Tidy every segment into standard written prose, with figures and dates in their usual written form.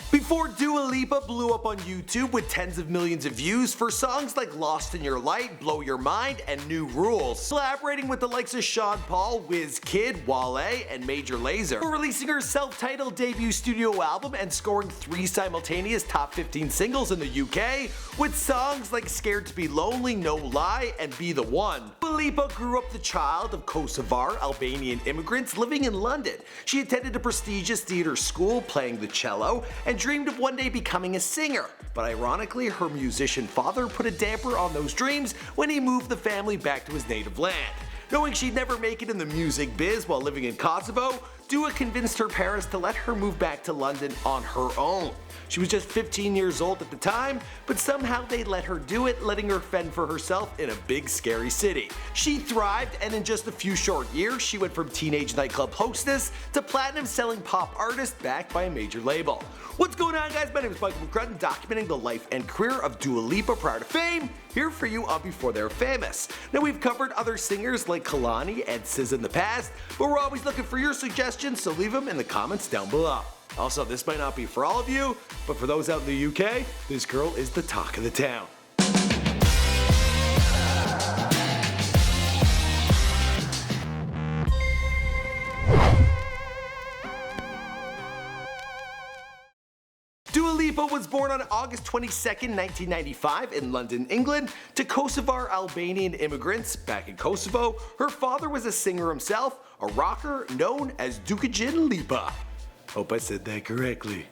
Before Dua Lipa blew up on YouTube with tens of millions of views for songs like Lost in Your Light, Blow Your Mind, and New Rules, collaborating with the likes of Sean Paul, Wizkid, Wale, and Major Lazer, for releasing her self-titled debut studio album and scoring 3 simultaneous top 15 singles in the UK, with songs like Scared to Be Lonely, No Lie, and Be the One. Dua Lipa grew up the child of Kosovar Albanian immigrants living in London. She attended a prestigious theater school playing the cello and dreamed of one day becoming a singer, but ironically her musician father put a damper on those dreams when he moved the family back to his native land. Knowing she'd never make it in the music biz while living in Kosovo, Dua convinced her parents to let her move back to London on her own. She was just 15 years old at the time, but somehow they let her do it, letting her fend for herself in a big scary city. She thrived, and in just a few short years she went from teenage nightclub hostess to platinum selling pop artist backed by a major label. What's going on, guys? My name is Michael McCrudden, documenting the life and career of Dua Lipa prior to fame, here for you on Before They Were Famous. Now, we've covered other singers like KEHLANI and SZA in the past, but we're always looking for your suggestions, so leave them in the comments down below. Also, this might not be for all of you, but for those out in the UK, this girl is the talk of the town. Dua Lipa was born on August 22, 1995 in London, England, to Kosovar Albanian immigrants back in Kosovo. Her father was a singer himself, a rocker known as Dukagjin Lipa. Hope I said that correctly.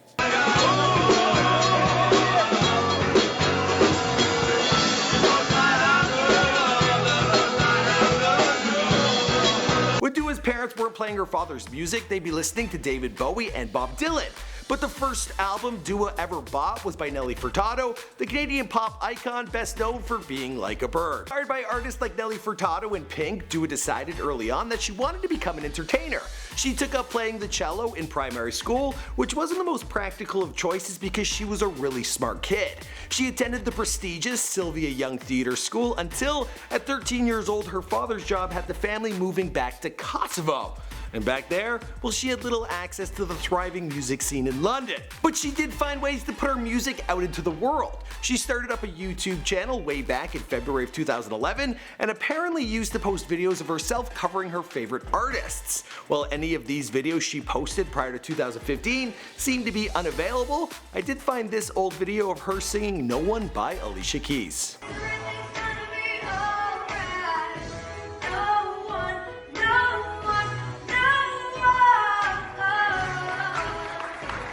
When Dua's parents weren't playing her father's music, they'd be listening to David Bowie and Bob Dylan. But the first album Dua ever bought was by Nelly Furtado, the Canadian pop icon best known for being like a bird. Inspired by artists like Nelly Furtado and Pink, Dua decided early on that she wanted to become an entertainer. She took up playing the cello in primary school, which wasn't the most practical of choices because she was a really smart kid. She attended the prestigious Sylvia Young Theatre School until, at 13 years old, her father's job had the family moving back to Kosovo. And back there, well, she had little access to the thriving music scene in London. But she did find ways to put her music out into the world. She started up a YouTube channel way back in February of 2011 and apparently used to post videos of herself covering her favorite artists. While any of these videos she posted prior to 2015 seemed to be unavailable, I did find this old video of her singing No One by Alicia Keys.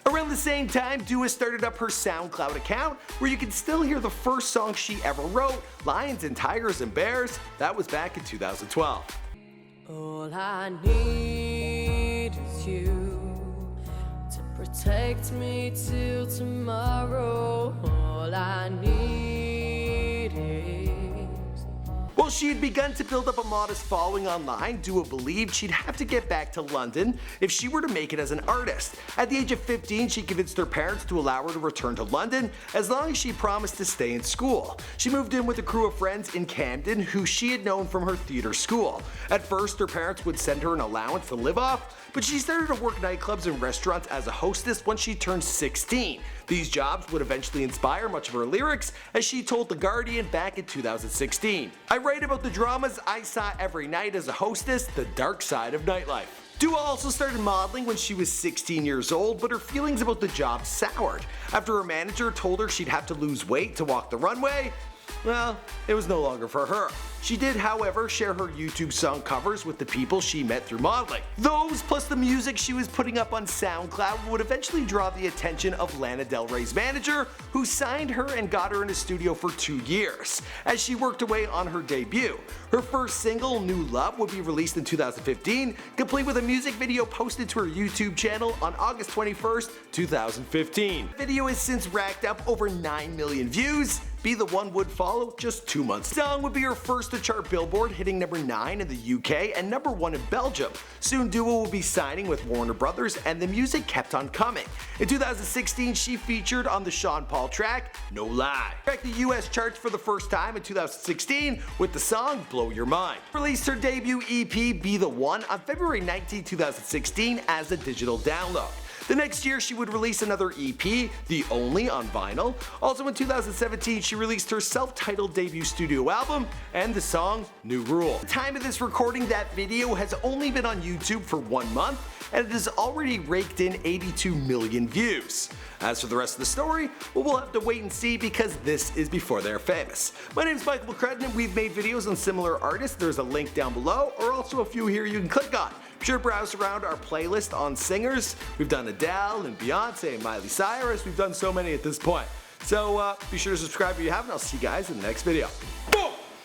Around the same time, Dua started up her SoundCloud account, where you can still hear the first song she ever wrote, Lions and Tigers and Bears. That was back in 2012. All I need is you to protect me till tomorrow. All I need is... While she had begun to build up a modest following online, Dua believed she'd have to get back to London if she were to make it as an artist. At the age of 15, she convinced her parents to allow her to return to London as long as she promised to stay in school. She moved in with a crew of friends in Camden who she had known from her theatre school. At first, her parents would send her an allowance to live off, but she started to work nightclubs and restaurants as a hostess once she turned 16. These jobs would eventually inspire much of her lyrics, as she told The Guardian back in 2016. "I write about the dramas I saw every night as a hostess, the dark side of nightlife." Dua also started modeling when she was 16 years old, but her feelings about the job soured. After her manager told her she'd have to lose weight to walk the runway, well, it was no longer for her. She did, however, share her YouTube song covers with the people she met through modeling. Those, plus the music she was putting up on SoundCloud, would eventually draw the attention of Lana Del Rey's manager, who signed her and got her in a studio for 2 years, as she worked away on her debut. Her first single, New Love, would be released in 2015, complete with a music video posted to her YouTube channel on August 21st, 2015. The video has since racked up over 9 million views. Be the One would follow just 2 months. The song would be her first to chart Billboard, hitting number 9 in the UK and number 1 in Belgium. Soon Dua will be signing with Warner Brothers, and the music kept on coming. In 2016, she featured on the Sean Paul track, No Lie. Cracked the US charts for the first time in 2016 with the song Blow Your Mind. Released her debut EP, Be the One, on February 19, 2016 as a digital download. The next year, she would release another EP, The Only, on vinyl. Also in 2017, she released her self-titled debut studio album and the song New Rule. At the time of this recording, that video has only been on YouTube for 1 month, and it has already raked in 82 million views. As for the rest of the story, well, we'll have to wait and see because this is before they're famous. My name is Michael McCrudden, and we've made videos on similar artists. There's a link down below, or also a few here you can click on. Be sure to browse around our playlist on singers. We've done Adele and Beyonce and Miley Cyrus. We've done so many at this point. So be sure to subscribe if you haven't. I'll see you guys in the next video. Boom!